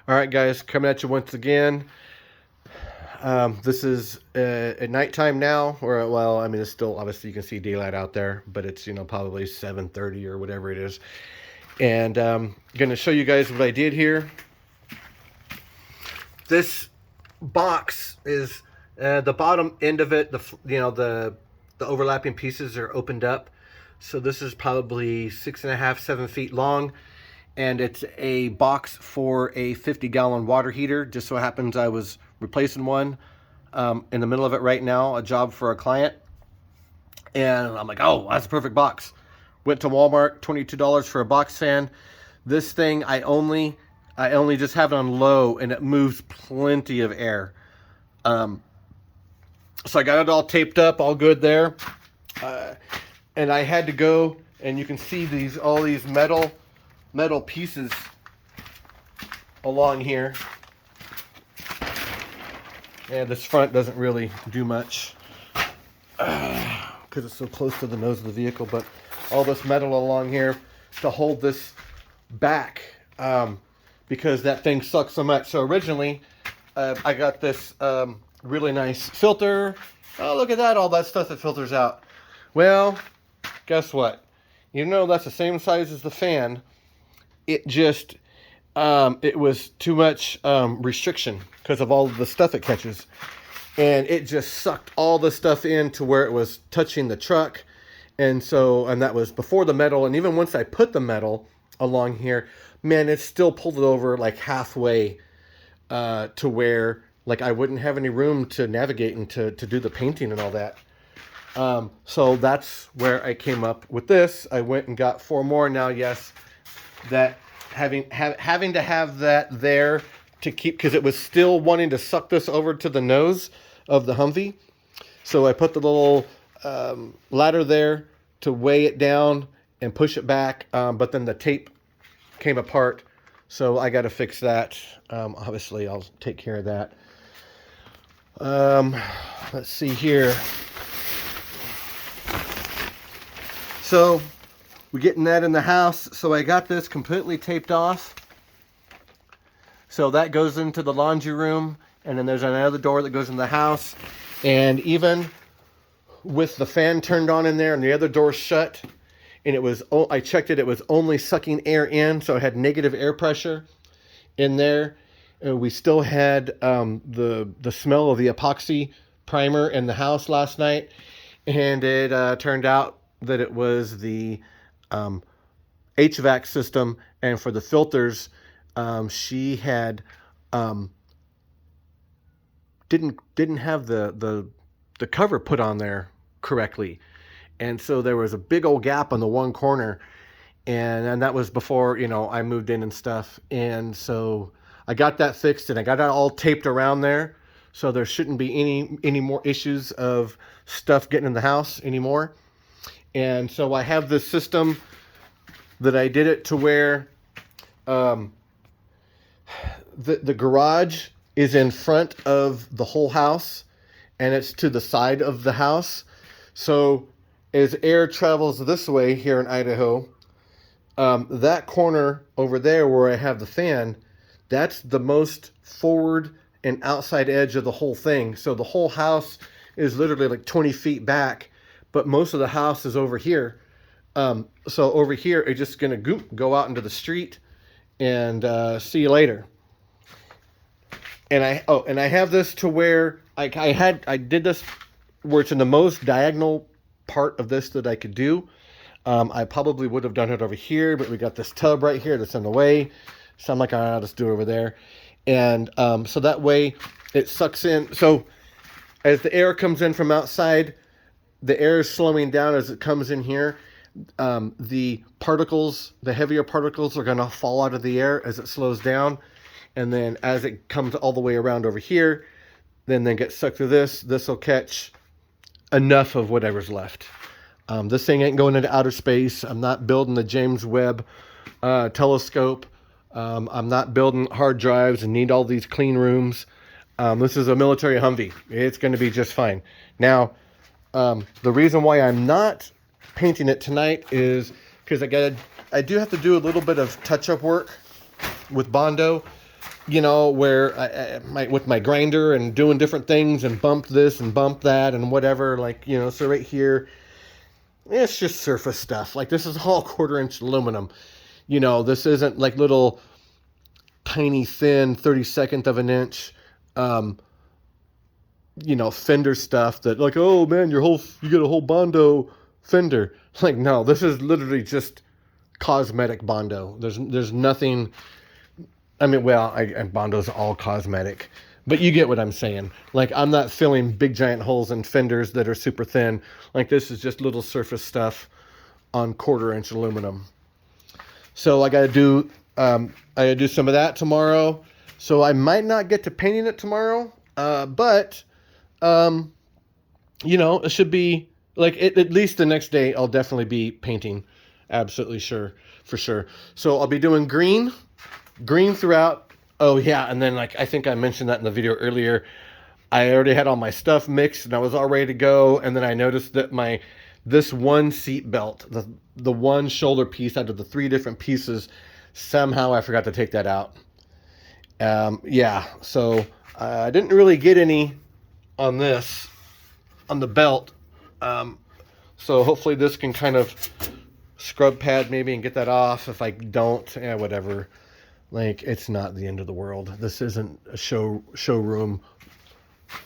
All right, guys, coming at you once again. This is at nighttime now, or well, I mean, it's still obviously you can see daylight out there, but it's probably 7:30 or whatever it is, and going to show you guys what I did here. This box is the bottom end of it. The overlapping pieces are opened up, so this is probably 6.5, 7 feet long. And it's a box for a 50-gallon water heater. Just so happens I was replacing one in the middle of it right now, a job for a client. And I'm like, oh, that's a perfect box. Went to Walmart, $22 for a box fan. This thing, I only just have it on low, and it moves plenty of air. So I got it all taped up, all good there. And I had to go, and you can see all these metal pieces along here. And this front doesn't really do much because it's so close to the nose of the vehicle, but all this metal along here to hold this back because that thing sucks so much. So originally I got this really nice filter. Oh, look at that, all that stuff that filters out. Well, guess what? That's the same size as the fan. It just, it was too much restriction because of all of the stuff it catches. And it just sucked all the stuff in to where it was touching the truck. And that was before the metal. And even once I put the metal along here, man, it still pulled it over like halfway to where like I wouldn't have any room to navigate and to do the painting and all that. So that's where I came up with this. I went and got 4 more. Now, yes, that having to have that there to keep, because it was still wanting to suck this over to the nose of the Humvee. So I put the little ladder there to weigh it down and push it back. But then the tape came apart. So I got to fix that. Obviously, I'll take care of that. Let's see here. So we're getting that in the house. So I got this completely taped off. So that goes into the laundry room. And then there's another door that goes in the house. And even with the fan turned on in there and the other door shut, and I checked it, it was only sucking air in. So it had negative air pressure in there. And we still had the smell of the epoxy primer in the house last night. And it turned out that it was the HVAC system, and for the filters, she had didn't have the cover put on there correctly, and so there was a big old gap on the one corner, and that was before I moved in and stuff, and so I got that fixed and I got it all taped around there, so there shouldn't be any more issues of stuff getting in the house anymore. And so I have this system that I did it to where the garage is in front of the whole house, and it's to the side of the house. So as air travels this way here in Idaho, that corner over there where I have the fan, that's the most forward and outside edge of the whole thing. So the whole house is literally like 20 feet back, but most of the house is over here. So over here, it's just going to go out into the street and see you later. And I have this to where I did this where it's in the most diagonal part of this that I could do. I probably would have done it over here, but we got this tub right here that's in the way. So I'm like, all right, I'll just do it over there. And so that way it sucks in. So as the air comes in from outside, the air is slowing down as it comes in here. The heavier particles are going to fall out of the air as it slows down. And then as it comes all the way around over here, then they get sucked through this. This will catch enough of whatever's left. This thing ain't going into outer space. I'm not building the James Webb telescope. I'm not building hard drives and need all these clean rooms. This is a military Humvee. It's going to be just fine. Now, the reason why I'm not painting it tonight is because I do have to do a little bit of touch-up work with Bondo. where with my grinder and doing different things and bump this and bump that and whatever, so right here, it's just surface stuff. Like, this is all 1/4-inch aluminum. This isn't like little tiny thin 32nd of an inch, fender stuff that, like, oh man, you get a whole Bondo fender. Like, no, this is literally just cosmetic Bondo. There's nothing. I mean, well, Bondo's all cosmetic, but you get what I'm saying. Like, I'm not filling big giant holes in fenders that are super thin. Like, this is just little surface stuff on 1/4-inch aluminum. So I gotta do some of that tomorrow. So I might not get to painting it tomorrow, but it should be like at least the next day. I'll definitely be painting, absolutely sure, for sure. So I'll be doing green throughout. Oh yeah, and then, like, I think I mentioned that in the video earlier, I already had all my stuff mixed and I was all ready to go, and then I noticed that this one seat belt, the one shoulder piece out of the 3 different pieces, somehow I forgot to take that out. Yeah, so I didn't really get any on the belt. So hopefully this can kind of scrub pad maybe and get that off. If I don't, whatever. Like, it's not the end of the world. This isn't a showroom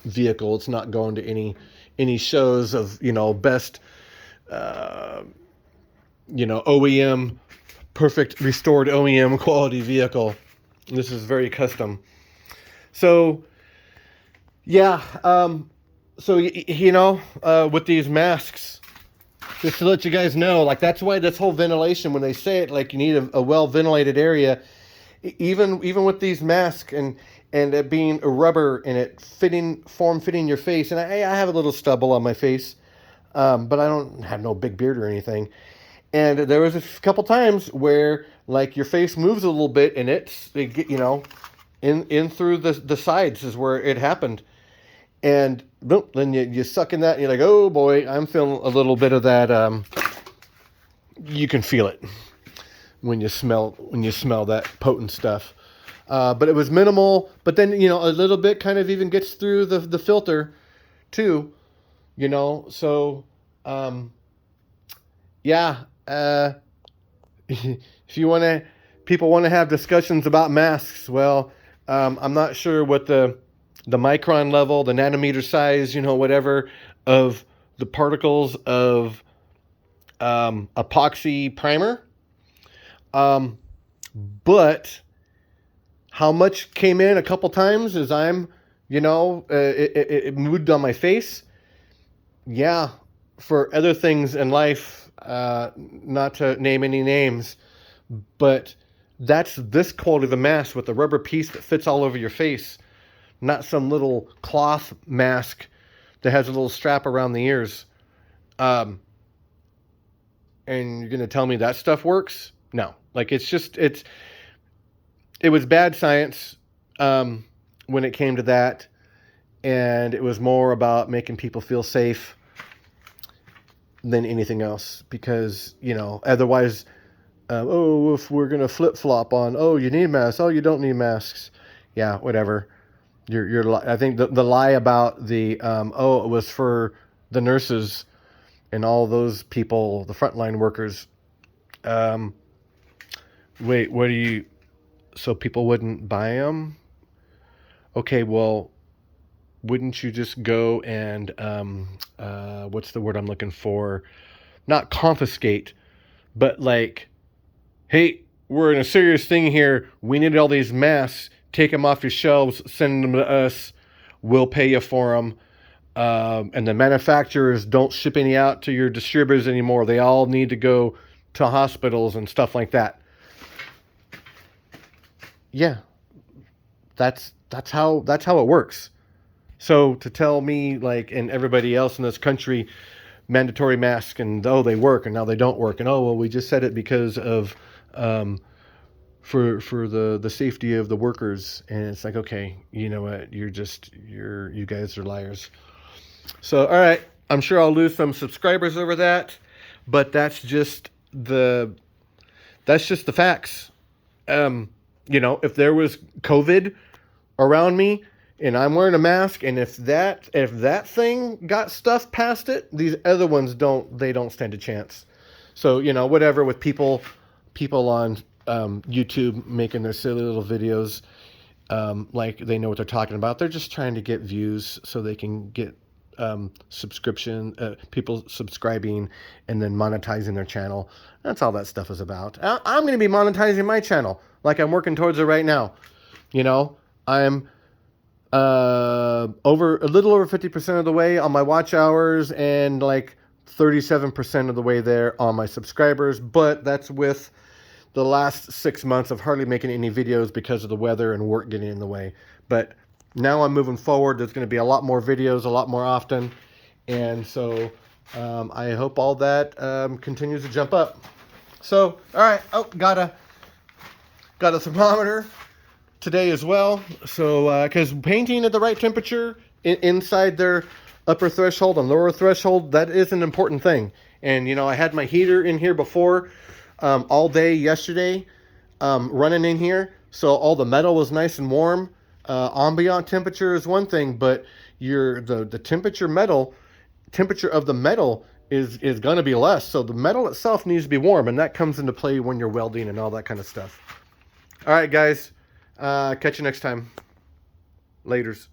vehicle. It's not going to any shows of, best, OEM, perfect restored OEM quality vehicle. This is very custom. So, yeah, with these masks, just to let you guys know, like, that's why this whole ventilation, when they say it, like, you need a well-ventilated area, even with these masks and it being a rubber and it form-fitting your face, and I have a little stubble on my face, but I don't have no big beard or anything. And there was a couple times where, like, your face moves a little bit and it in through the sides is where it happened. And boom, then you suck in that and you're like, oh boy, I'm feeling a little bit of that. You can feel it when you smell that potent stuff. But it was minimal. But then, a little bit kind of even gets through the filter too, so, yeah, if people want to have discussions about masks, well, I'm not sure what the micron level, the nanometer size, whatever, of the particles of epoxy primer. But how much came in a couple times as I'm, it moved on my face. Yeah, for other things in life, not to name any names, but that's this quality of the mask with the rubber piece that fits all over your face, not some little cloth mask that has a little strap around the ears. And you're going to tell me that stuff works? No. Like, it was bad science when it came to that. And it was more about making people feel safe than anything else. Because, otherwise, if we're going to flip-flop on, you need masks, you don't need masks. Yeah, whatever. I think the lie about the, it was for the nurses and all those people, the frontline workers. Wait, so people wouldn't buy them? Okay, well, wouldn't you just go and, what's the word I'm looking for? Not confiscate, but like, hey, we're in a serious thing here. We need all these masks. Take them off your shelves, send them to us. We'll pay you for them. And the manufacturers don't ship any out to your distributors anymore. They all need to go to hospitals and stuff like that. Yeah, that's how it works. So to tell me, like, and everybody else in this country, mandatory masks, and they work and now they don't work, and we just said it because of for the safety of the workers, and it's like, okay, you know what, you guys are liars. So, all right, I'm sure I'll lose some subscribers over that, but that's just the facts. You know, if there was COVID around me and I'm wearing a mask, and if that thing got stuff past it, these other ones don't stand a chance. So, you know, whatever with people on YouTube making their silly little videos, like they know what they're talking about. They're just trying to get views so they can get people subscribing and then monetizing their channel. That's all that stuff is about. I'm going to be monetizing my channel, like I'm working towards it right now. You know, I'm a little over 50% of the way on my watch hours, and like 37% of the way there on my subscribers. But that's with the last 6 months of hardly making any videos because of the weather and work getting in the way. But now I'm moving forward. There's going to be a lot more videos, a lot more often. And so I hope all that continues to jump up. So, all right. Oh, got a thermometer today as well. So, because painting at the right temperature inside their upper threshold and lower threshold, that is an important thing. And, you know, I had my heater in here before all day yesterday, running in here. So all the metal was nice and warm. Ambient temperature is one thing, but the temperature of the metal is going to be less. So the metal itself needs to be warm, and that comes into play when you're welding and all that kind of stuff. All right, guys. Catch you next time. Laters.